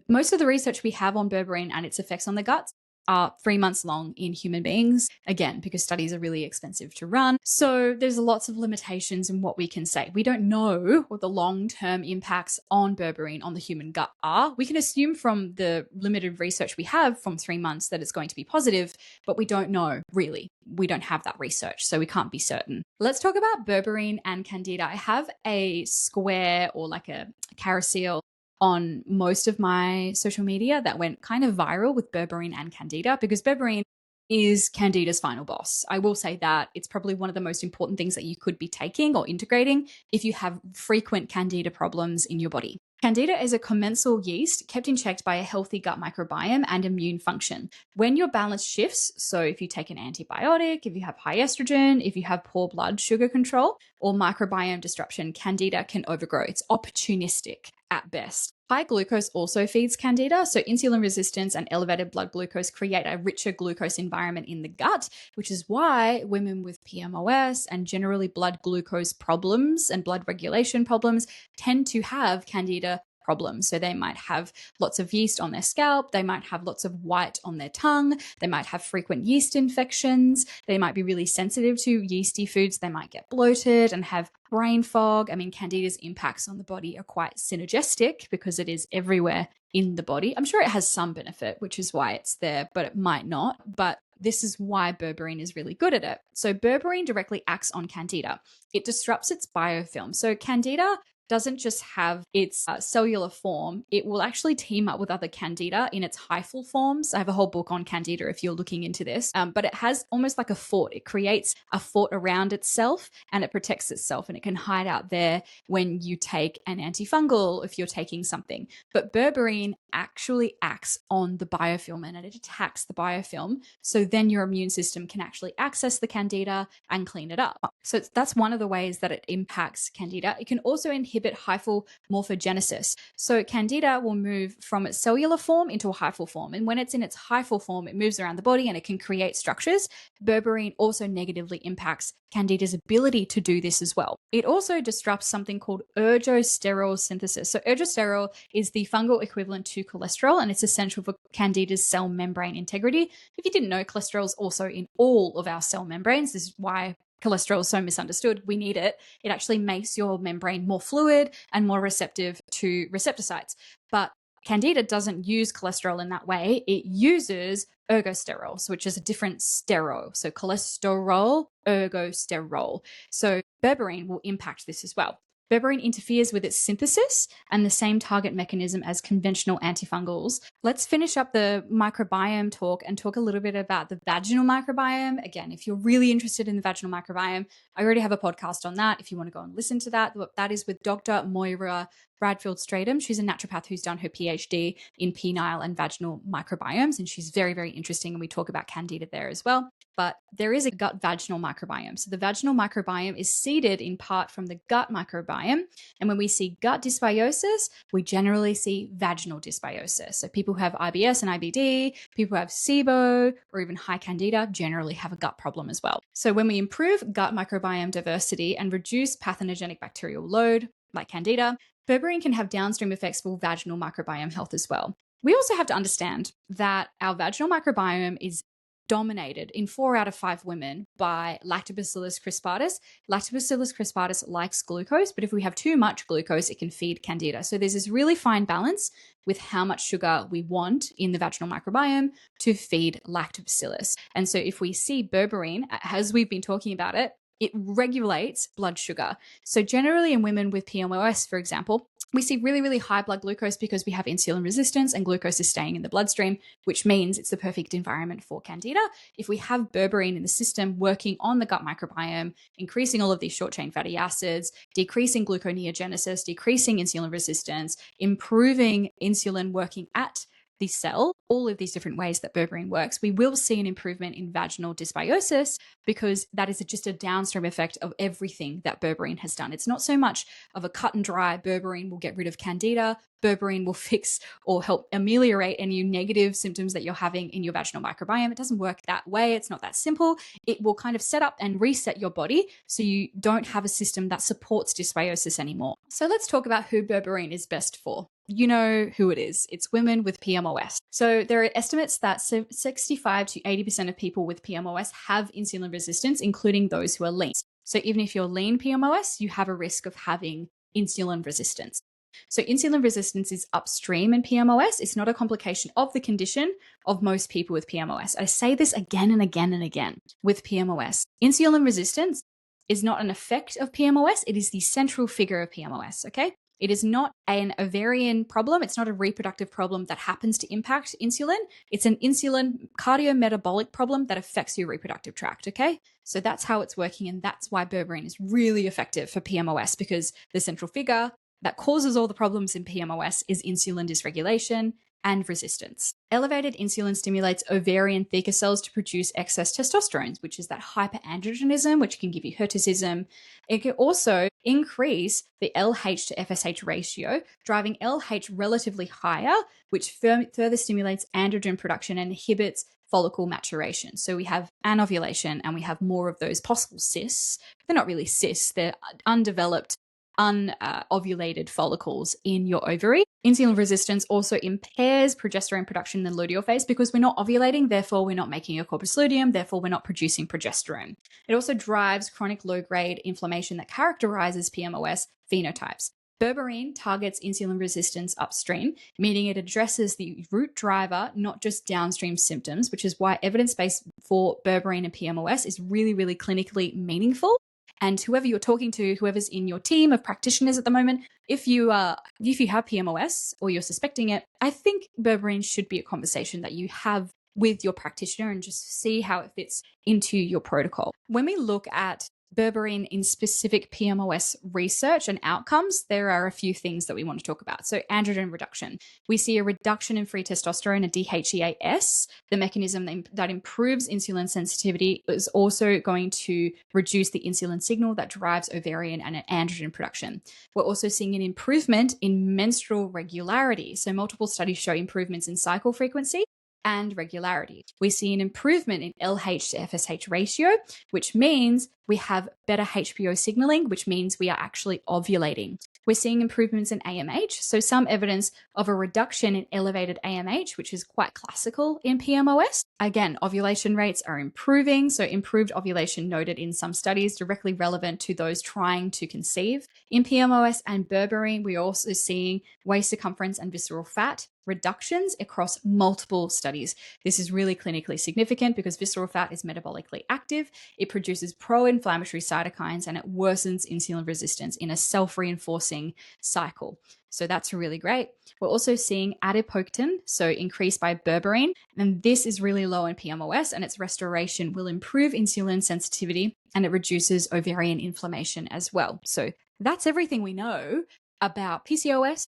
Speaker 2: most of the research we have on berberine and its effects on the gut are 3 months long in human beings, again, because studies are really expensive to run. So there's lots of limitations in what we can say. We don't know what the long-term impacts on berberine on the human gut are. We can assume from the limited research we have from 3 months that it's going to be positive, but we don't know really. We don't have that research, so we can't be certain. Let's talk about berberine and candida. I have a square or like a carousel on most of my social media that went kind of viral with berberine and candida because berberine is candida's final boss. I will say that it's probably one of the most important things that you could be taking or integrating if you have frequent candida problems in your body. Candida is a commensal yeast kept in check by a healthy gut microbiome and immune function. When your balance shifts, so if you take an antibiotic, if you have high estrogen, if you have poor blood sugar control or microbiome disruption, candida can overgrow. It's opportunistic at best. High glucose also feeds candida, so insulin resistance and elevated blood glucose create a richer glucose environment in the gut, which is why women with PMOS and generally blood glucose problems and blood regulation problems tend to have candida problems. So they might have lots of yeast on their scalp, they might have lots of white on their tongue, they might have frequent yeast infections, they might be really sensitive to yeasty foods, they might get bloated and have brain fog. I mean, candida's impacts on the body are quite synergistic because it is everywhere in the body. I'm sure it has some benefit, which is why it's there, but it might not. But this is why berberine is really good at it. So berberine directly acts on candida. It disrupts its biofilm. So candida doesn't just have its cellular form, it will actually team up with other candida in its hyphal forms. I have a whole book on candida if you're looking into this, but it has almost like a fort. It creates a fort around itself and it protects itself and it can hide out there when you take an antifungal if you're taking something. But berberine actually acts on the biofilm and it attacks the biofilm. So then your immune system can actually access the candida and clean it up. So that's one of the ways that it impacts candida. It can also inhibit inhibit hyphal morphogenesis. So candida will move from its cellular form into a hyphal form. And when it's in its hyphal form, it moves around the body and it can create structures. Berberine also negatively impacts candida's ability to do this as well. It also disrupts something called ergosterol synthesis. So ergosterol is the fungal equivalent to cholesterol, and it's essential for candida's cell membrane integrity. If you didn't know, cholesterol is also in all of our cell membranes. This is why cholesterol is so misunderstood. We need it. It actually makes your membrane more fluid and more receptive to receptor sites. But candida doesn't use cholesterol in that way. It uses ergosterol, so which is a different sterol. So cholesterol, ergosterol. So berberine will impact this as well. Berberine interferes with its synthesis and the same target mechanism as conventional antifungals. Let's finish up the microbiome talk and talk a little bit about the vaginal microbiome. Again, if you're really interested in the vaginal microbiome, I already have a podcast on that. If you want to go and listen to that, that is with Dr. Moira Bradfield-Stratum. She's a naturopath who's done her PhD in penile and vaginal microbiomes, and she's very, very interesting, and we talk about candida there as well. But there is a gut vaginal microbiome. So the vaginal microbiome is seeded in part from the gut microbiome. And when we see gut dysbiosis, we generally see vaginal dysbiosis. So people who have IBS and IBD, people who have SIBO or even high candida generally have a gut problem as well. So when we improve gut microbiome diversity and reduce pathogenic bacterial load, like candida, berberine can have downstream effects for vaginal microbiome health as well. We also have to understand that our vaginal microbiome is dominated in 4 out of 5 women by Lactobacillus crispatus. Lactobacillus crispatus likes glucose, but if we have too much glucose, it can feed candida. So there's this really fine balance with how much sugar we want in the vaginal microbiome to feed lactobacillus. And so if we see berberine, as we've been talking about it, it regulates blood sugar. So generally in women with PMOS, for example, we see really, really high blood glucose because we have insulin resistance and glucose is staying in the bloodstream, which means it's the perfect environment for candida. If we have berberine in the system working on the gut microbiome, increasing all of these short chain fatty acids, decreasing gluconeogenesis, decreasing insulin resistance, improving insulin working at the cell, all of these different ways that berberine works, we will see an improvement in vaginal dysbiosis because that is just a downstream effect of everything that berberine has done. It's not so much of a cut and dry berberine will get rid of candida, berberine will fix or help ameliorate any negative symptoms that you're having in your vaginal microbiome. It doesn't work that way. It's not that simple. It will kind of set up and reset your body so you don't have a system that supports dysbiosis anymore. So let's talk about who berberine is best for. You know who it is. It's women with PMOS. So there are estimates that 65 to 80% of people with PMOS have insulin resistance, including those who are lean. So even if you're lean PMOS, you have a risk of having insulin resistance. So insulin resistance is upstream in PMOS. It's not a complication of the condition of most people with PMOS. I say this again and again and again with PMOS. Insulin resistance is not an effect of PMOS. It is the central figure of PMOS, okay? It is not an ovarian problem. It's not a reproductive problem that happens to impact insulin. It's an insulin cardiometabolic problem that affects your reproductive tract, okay? So that's how it's working, and that's why berberine is really effective for PMOS, because the central figure that causes all the problems in PMOS is insulin dysregulation and resistance. Elevated insulin stimulates ovarian Theta cells to produce excess testosterone, which is that hyperandrogenism, which can give you hirsutism. It can also increase the LH to FSH ratio, driving LH relatively higher, which further stimulates androgen production and inhibits follicle maturation. So we have anovulation and we have more of those possible cysts. They're not really cysts, they're undeveloped unovulated follicles in your ovary. Insulin resistance also impairs progesterone production in the luteal phase because we're not ovulating, therefore we're not making a corpus luteum, therefore we're not producing progesterone. It also drives chronic low-grade inflammation that characterizes PMOS phenotypes. Berberine targets insulin resistance upstream, meaning it addresses the root driver, not just downstream symptoms, which is why evidence base for berberine and PMOS is really, really clinically meaningful. And whoever you're talking to, whoever's in your team of practitioners at the moment, if you have PMOS or you're suspecting it, I think berberine should be a conversation that you have with your practitioner and just see how it fits into your protocol. When we look at berberine in specific PMOS research and outcomes, there are a few things that we want to talk about. So androgen reduction. We see a reduction in free testosterone, a DHEAS. The mechanism that improves insulin sensitivity is also going to reduce the insulin signal that drives ovarian and androgen production. We're also seeing an improvement in menstrual regularity. So multiple studies show improvements in cycle frequency and regularity. We see an improvement in LH to FSH ratio, which means we have better HPO signaling, which means we are actually ovulating. We're seeing improvements in AMH, so some evidence of a reduction in elevated AMH, which is quite classical in PMOS. Again, ovulation rates are improving, so improved ovulation noted in some studies directly relevant to those trying to conceive. In PMOS and berberine, we're also seeing waist circumference and visceral fat reductions across multiple studies. This is really clinically significant because visceral fat is metabolically active. It produces pro-inflammatory cytokines and it worsens insulin resistance in a self-reinforcing cycle. So that's really great. We're also seeing adipoctin, so increased by berberine, and this is really low in PMOS, and its restoration will improve insulin sensitivity and it reduces ovarian inflammation as well. So that's everything we know about PCOS,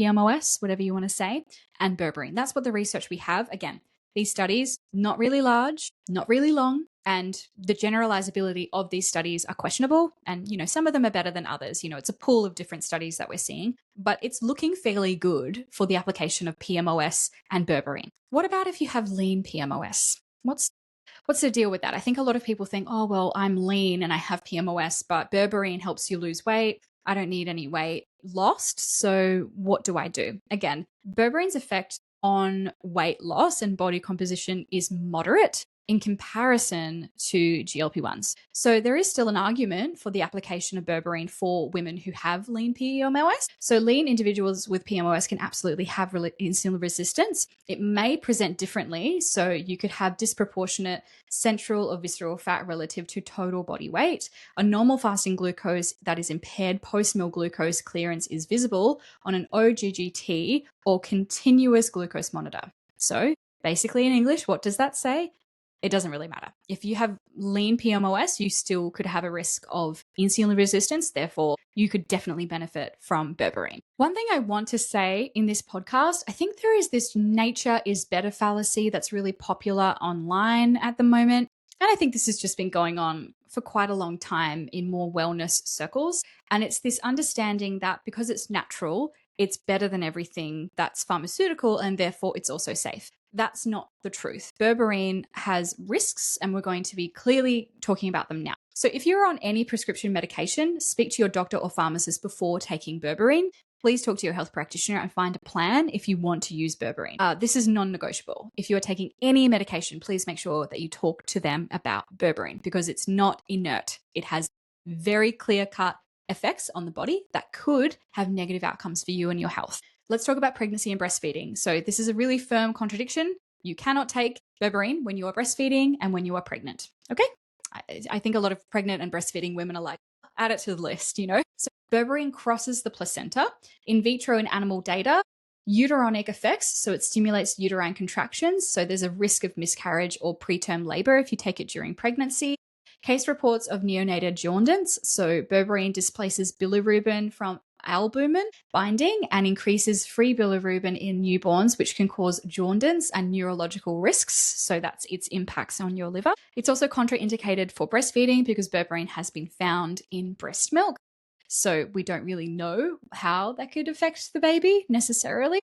Speaker 2: PMOS, whatever you want to say, and berberine. That's what the research we have. Again, these studies, not really large, not really long, and the generalizability of these studies are questionable. And, some of them are better than others. It's a pool of different studies that we're seeing, but it's looking fairly good for the application of PMOS and berberine. What about if you have lean PMOS? What's the deal with that? I think a lot of people think, oh, well, I'm lean and I have PMOS, but berberine helps you lose weight. I don't need any weight lost. So what do I do? Again, berberine's effect on weight loss and body composition is moderate in comparison to GLP-1s. So there is still an argument for the application of berberine for women who have lean PMOS. So lean individuals with PMOS can absolutely have insulin resistance. It may present differently. So you could have disproportionate central or visceral fat relative to total body weight. A normal fasting glucose that is impaired post-meal glucose clearance is visible on an OGGT or continuous glucose monitor. So basically in English, what does that say? It doesn't really matter. If you have lean PMOS, you still could have a risk of insulin resistance. Therefore, you could definitely benefit from berberine. One thing I want to say in this podcast, I think there is this nature is better fallacy that's really popular online at the moment. And I think this has just been going on for quite a long time in more wellness circles. And it's this understanding that because it's natural, it's better than everything that's pharmaceutical and therefore it's also safe. That's not the truth. Berberine has risks and we're going to be clearly talking about them now. So if you're on any prescription medication, speak to your doctor or pharmacist before taking berberine. Please talk to your health practitioner and find a plan if you want to use berberine. This is non-negotiable. If you are taking any medication, please make sure that you talk to them about berberine because it's not inert. It has very clear-cut effects on the body that could have negative outcomes for you and your health. Let's talk about pregnancy and breastfeeding. So this is a really firm contradiction. You cannot take berberine when you are breastfeeding and when you are pregnant. Okay? I think a lot of pregnant and breastfeeding women are like, add it to the list, So berberine crosses the placenta. In vitro and animal data, uteronic effects, so it stimulates uterine contractions. So there's a risk of miscarriage or preterm labor if you take it during pregnancy. Case reports of neonatal jaundice. So berberine displaces bilirubin from albumin binding and increases free bilirubin in newborns, which can cause jaundice and neurological risks. So that's its impacts on your liver. It's also contraindicated for breastfeeding because berberine has been found in breast milk. So we don't really know how that could affect the baby necessarily.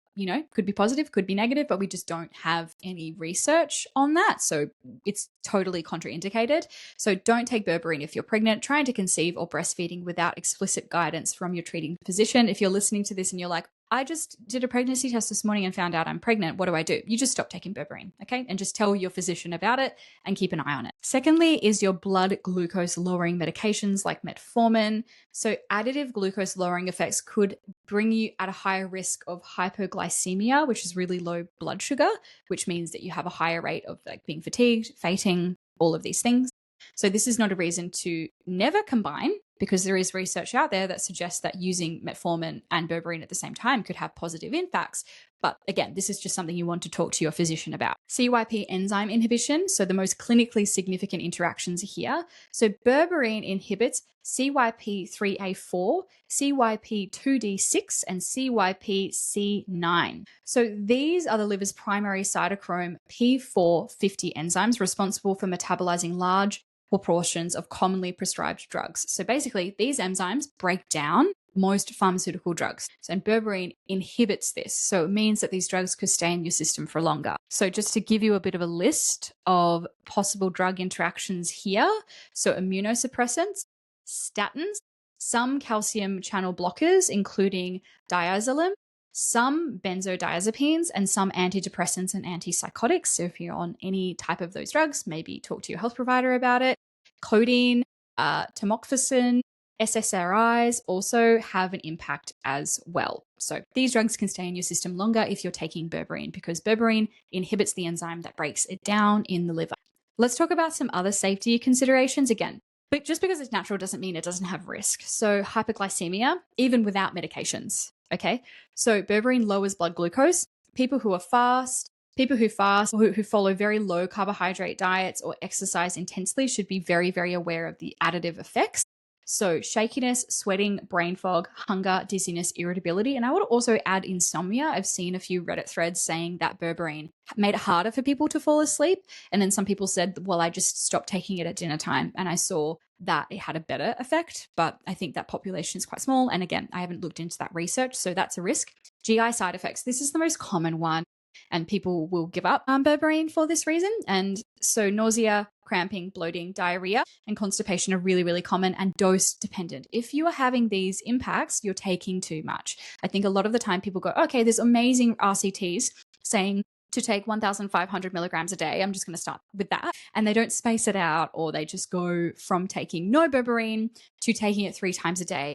Speaker 2: Could be positive, could be negative, but we just don't have any research on that. So it's totally contraindicated. So don't take berberine if you're pregnant, trying to conceive or breastfeeding without explicit guidance from your treating physician. If you're listening to this and you're like, I just did a pregnancy test this morning and found out I'm pregnant. What do I do? You just stop taking berberine, okay? And just tell your physician about it and keep an eye on it. Secondly is your blood glucose lowering medications like metformin. So additive glucose lowering effects could bring you at a higher risk of hypoglycemia, which is really low blood sugar, which means that you have a higher rate of being fatigued, fainting, all of these things. So this is not a reason to never combine because there is research out there that suggests that using metformin and berberine at the same time could have positive impacts. But again, this is just something you want to talk to your physician about. CYP enzyme inhibition. So the most clinically significant interactions here. So berberine inhibits CYP3A4, CYP2D6, and CYPC9. So these are the liver's primary cytochrome P450 enzymes responsible for metabolizing large proportions of commonly prescribed drugs. So basically, these enzymes break down most pharmaceutical drugs. And berberine inhibits this. So it means that these drugs could stay in your system for longer. So just to give you a bit of a list of possible drug interactions here. So immunosuppressants, statins, some calcium channel blockers, including diazepam, some benzodiazepines, and some antidepressants and antipsychotics. So if you're on any type of those drugs, maybe talk to your health provider about it. Codeine, tamoxifen, SSRIs also have an impact as well. So these drugs can stay in your system longer if you're taking berberine, because berberine inhibits the enzyme that breaks it down in the liver. Let's talk about some other safety considerations again. But just because it's natural doesn't mean it doesn't have risk. So hypoglycemia, even without medications. Okay, so berberine lowers blood glucose. People who fast, or who follow very low carbohydrate diets or exercise intensely should be very, very aware of the additive effects. So shakiness, sweating, brain fog, hunger, dizziness, irritability. And I would also add insomnia. I've seen a few Reddit threads saying that berberine made it harder for people to fall asleep. And then some people said, well, I just stopped taking it at dinner time. And I saw that it had a better effect. But I think that population is quite small. And again, I haven't looked into that research. So that's a risk. GI side effects. This is the most common one. And people will give up berberine for this reason. And so nausea, cramping, bloating, diarrhea, and constipation are really, really common and dose dependent. If you are having these impacts, you're taking too much. I think a lot of the time people go, okay, there's amazing RCTs saying to take 1,500 milligrams a day. I'm just going to start with that. And they don't space it out, or they just go from taking no berberine to taking it 3 times a day.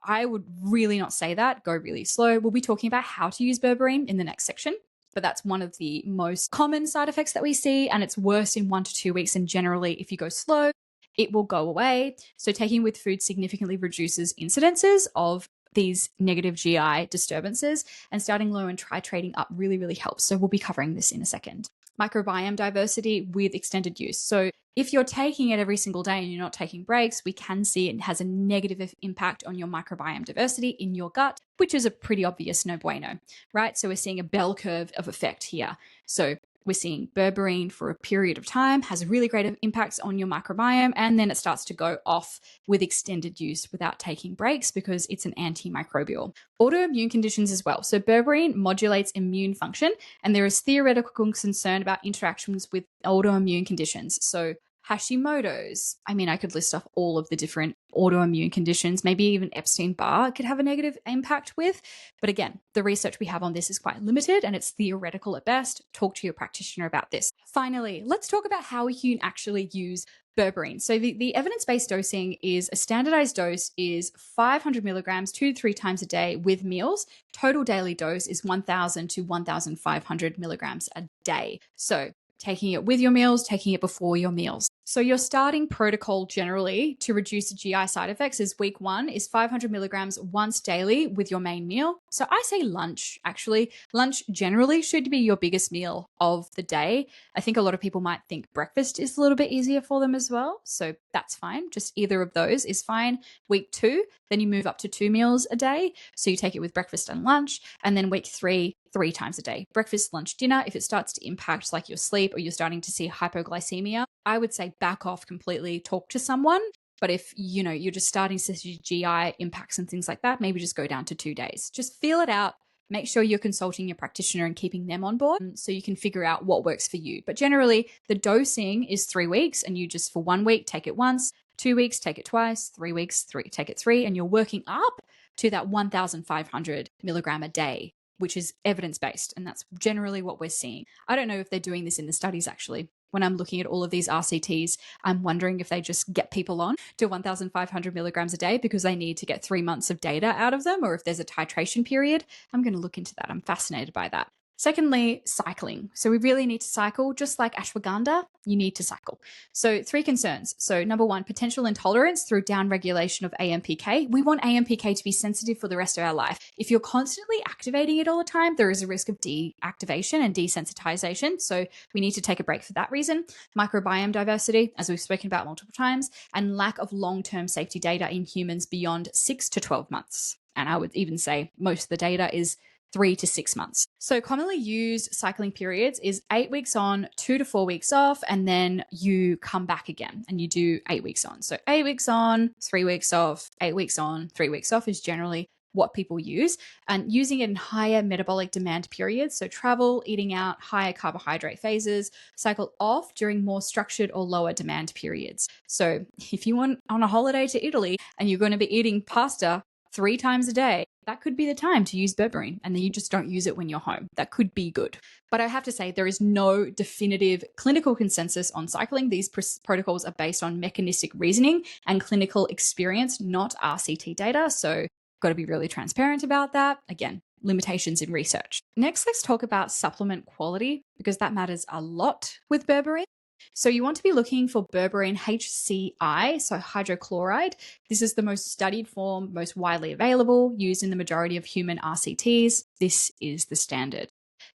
Speaker 2: I would really not say that. Go really slow. We'll be talking about how to use berberine in the next section. But that's one of the most common side effects that we see, and it's worse in 1 to 2 weeks. And generally, if you go slow, it will go away. So taking with food significantly reduces incidences of these negative GI disturbances, and starting low and titrating up really, really helps. So we'll be covering this in a second. Microbiome diversity with extended use. So if you're taking it every single day and you're not taking breaks, we can see it has a negative impact on your microbiome diversity in your gut, which is a pretty obvious no bueno, right? So we're seeing a bell curve of effect here. So we're seeing berberine for a period of time has really great impacts on your microbiome, and then it starts to go off with extended use without taking breaks because it's an antimicrobial. Autoimmune conditions as well. So berberine modulates immune function, and there is theoretical concern about interactions with autoimmune conditions. So Hashimoto's. I mean, I could list off all of the different autoimmune conditions, maybe even Epstein-Barr could have a negative impact with. But again, the research we have on this is quite limited and it's theoretical at best. Talk to your practitioner about this. Finally, let's talk about how we can actually use berberine. So the evidence-based dosing is a standardized dose is 500 milligrams 2 to 3 times a day with meals. Total daily dose is 1,000 to 1,500 milligrams a day. So taking it with your meals, taking it before your meals. So your starting protocol generally to reduce the GI side effects is week 1 is 500 milligrams once daily with your main meal. So I say lunch, actually. Lunch generally should be your biggest meal of the day. I think a lot of people might think breakfast is a little bit easier for them as well. So that's fine. Just either of those is fine. Week 2, then you move up to 2 meals a day. So you take it with breakfast and lunch. And then week 3, 3 times a day. Breakfast, lunch, dinner. If it starts to impact like your sleep or you're starting to see hypoglycemia, I would say back off completely, talk to someone. But if, you're just starting to see GI impacts and things like that, maybe just go down to 2 days. Just feel it out. Make sure you're consulting your practitioner and keeping them on board so you can figure out what works for you. But generally, the dosing is 3 weeks and you just for 1 week, take it once, 2 weeks, take it twice, 3 weeks, take it 3, and you're working up to that 1,500 milligram a day, which is evidence-based. And that's generally what we're seeing. I don't know if they're doing this in the studies, actually. When I'm looking at all of these RCTs, I'm wondering if they just get people on to 1,500 milligrams a day because they need to get 3 months of data out of them, or if there's a titration period. I'm going to look into that. I'm fascinated by that. Secondly, cycling. So we really need to cycle, just like ashwagandha, you need to cycle. So 3 concerns. So number 1, potential intolerance through downregulation of AMPK. We want AMPK to be sensitive for the rest of our life. If you're constantly activating it all the time, there is a risk of deactivation and desensitization. So we need to take a break for that reason. Microbiome diversity, as we've spoken about multiple times, and lack of long-term safety data in humans beyond 6 to 12 months. And I would even say most of the data is 3 to 6 months. So commonly used cycling periods is 8 weeks on, 2 to 4 weeks off, and then you come back again and you do 8 weeks on. So 8 weeks on, 3 weeks off, 8 weeks on, 3 weeks off is generally what people use, and using it in higher metabolic demand periods. So travel, eating out, higher carbohydrate phases, cycle off during more structured or lower demand periods. So if you want on a holiday to Italy and you're going to be eating pasta 3 times a day, that could be the time to use berberine, and then you just don't use it when you're home. That could be good. But I have to say, there is no definitive clinical consensus on cycling. These protocols are based on mechanistic reasoning and clinical experience, not RCT data. So got to be really transparent about that. Again, limitations in research. Next, let's talk about supplement quality, because that matters a lot with berberine. So you want to be looking for berberine HCI, so hydrochloride. This is the most studied form, most widely available, used in the majority of human RCTs. This is the standard.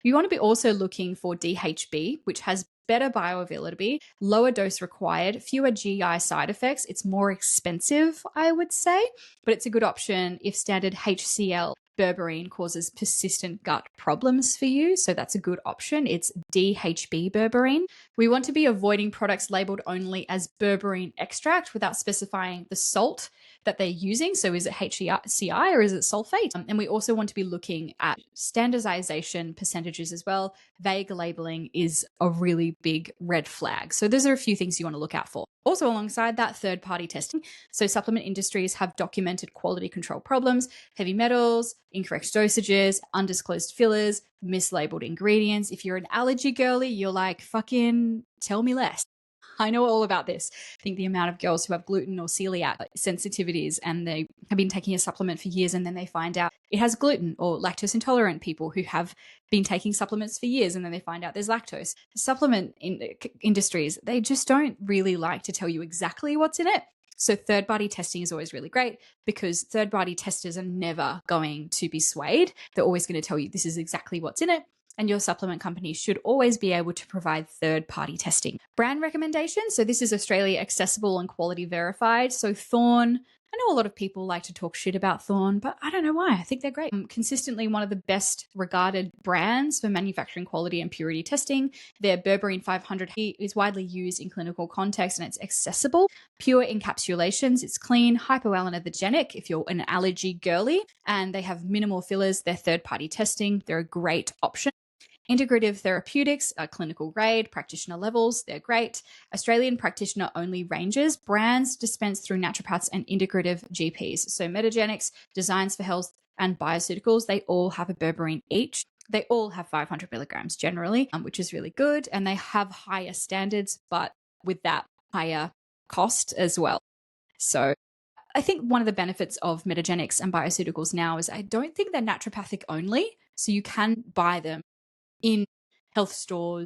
Speaker 2: You want to be also looking for DHB, which has better bioavailability, lower dose required, fewer GI side effects. It's more expensive, I would say, but it's a good option if standard HCl berberine causes persistent gut problems for you. So that's a good option. It's DHB berberine. We want to be avoiding products labeled only as berberine extract without specifying the salt that they're using. So is it HCI or is it sulfate? And we also want to be looking at standardization percentages as well. Vague labeling is a really big red flag. So those are a few things you want to look out for. Also alongside that, third-party testing. So supplement industries have documented quality control problems, heavy metals, incorrect dosages, undisclosed fillers, mislabeled ingredients. If you're an allergy girly, you're like, fucking tell me less. I know all about this. I think the amount of girls who have gluten or celiac sensitivities and they have been taking a supplement for years and then they find out it has gluten, or lactose intolerant people who have been taking supplements for years and then they find out there's lactose. Supplement industries, they just don't really like to tell you exactly what's in it. So third-party testing is always really great because third-party testers are never going to be swayed. They're always going to tell you this is exactly what's in it. And your supplement company should always be able to provide third-party testing. Brand recommendations. So this is Australia accessible and quality verified. So Thorne, I know a lot of people like to talk shit about Thorne, but I don't know why. I think they're great. Consistently one of the best regarded brands for manufacturing quality and purity testing. Their Berberine 500 is widely used in clinical context and it's accessible. Pure encapsulations. It's clean, hypoallergenic if you're an allergy girly, and they have minimal fillers. They're third-party testing. They're a great option. Integrative therapeutics are clinical grade, practitioner levels, they're great. Australian practitioner only ranges, brands dispensed through naturopaths and integrative GPs. So Metagenics, Designs for Health, and Bioceuticals, they all have a berberine each. They all have 500 milligrams generally, which is really good. And they have higher standards, but with that higher cost as well. So I think one of the benefits of Metagenics and Bioceuticals now is I don't think they're naturopathic only. So you can buy them in health stores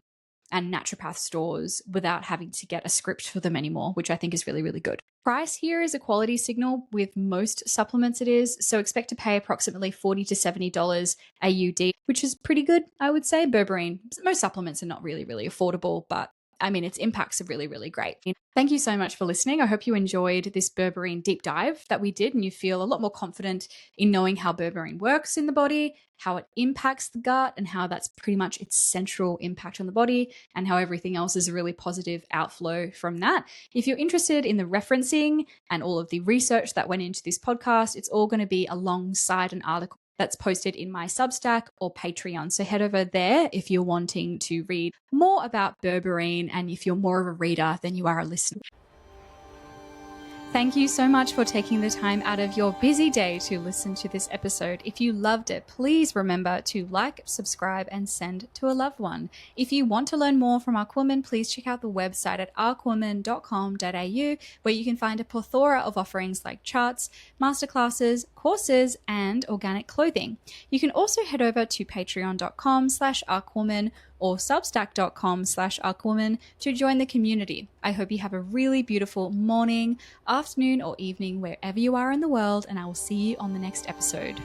Speaker 2: and naturopath stores without having to get a script for them anymore, which I think is really, really good. Price here is a quality signal. With most supplements it is. So expect to pay approximately $40 to $70 AUD, which is pretty good, I would say. Berberine, most supplements are not really, really affordable, but I mean, its impacts are really, really great. Thank you so much for listening. I hope you enjoyed this berberine deep dive that we did and you feel a lot more confident in knowing how berberine works in the body, how it impacts the gut, and how that's pretty much its central impact on the body, and how everything else is a really positive outflow from that. If you're interested in the referencing and all of the research that went into this podcast, it's all going to be alongside an article that's posted in my Substack or Patreon. So head over there if you're wanting to read more about berberine and if you're more of a reader than you are a listener. Thank you so much for taking the time out of your busy day to listen to this episode. If you loved it, please remember to like, subscribe, and send to a loved one. If you want to learn more from ARC Woman, please check out the website at arcwoman.com.au, where you can find a plethora of offerings like charts, masterclasses, courses, and organic clothing. You can also head over to patreon.com/arcwoman or substack.com/arcwoman to join the community. I hope you have a really beautiful morning, afternoon, or evening wherever you are in the world, and I will see you on the next episode.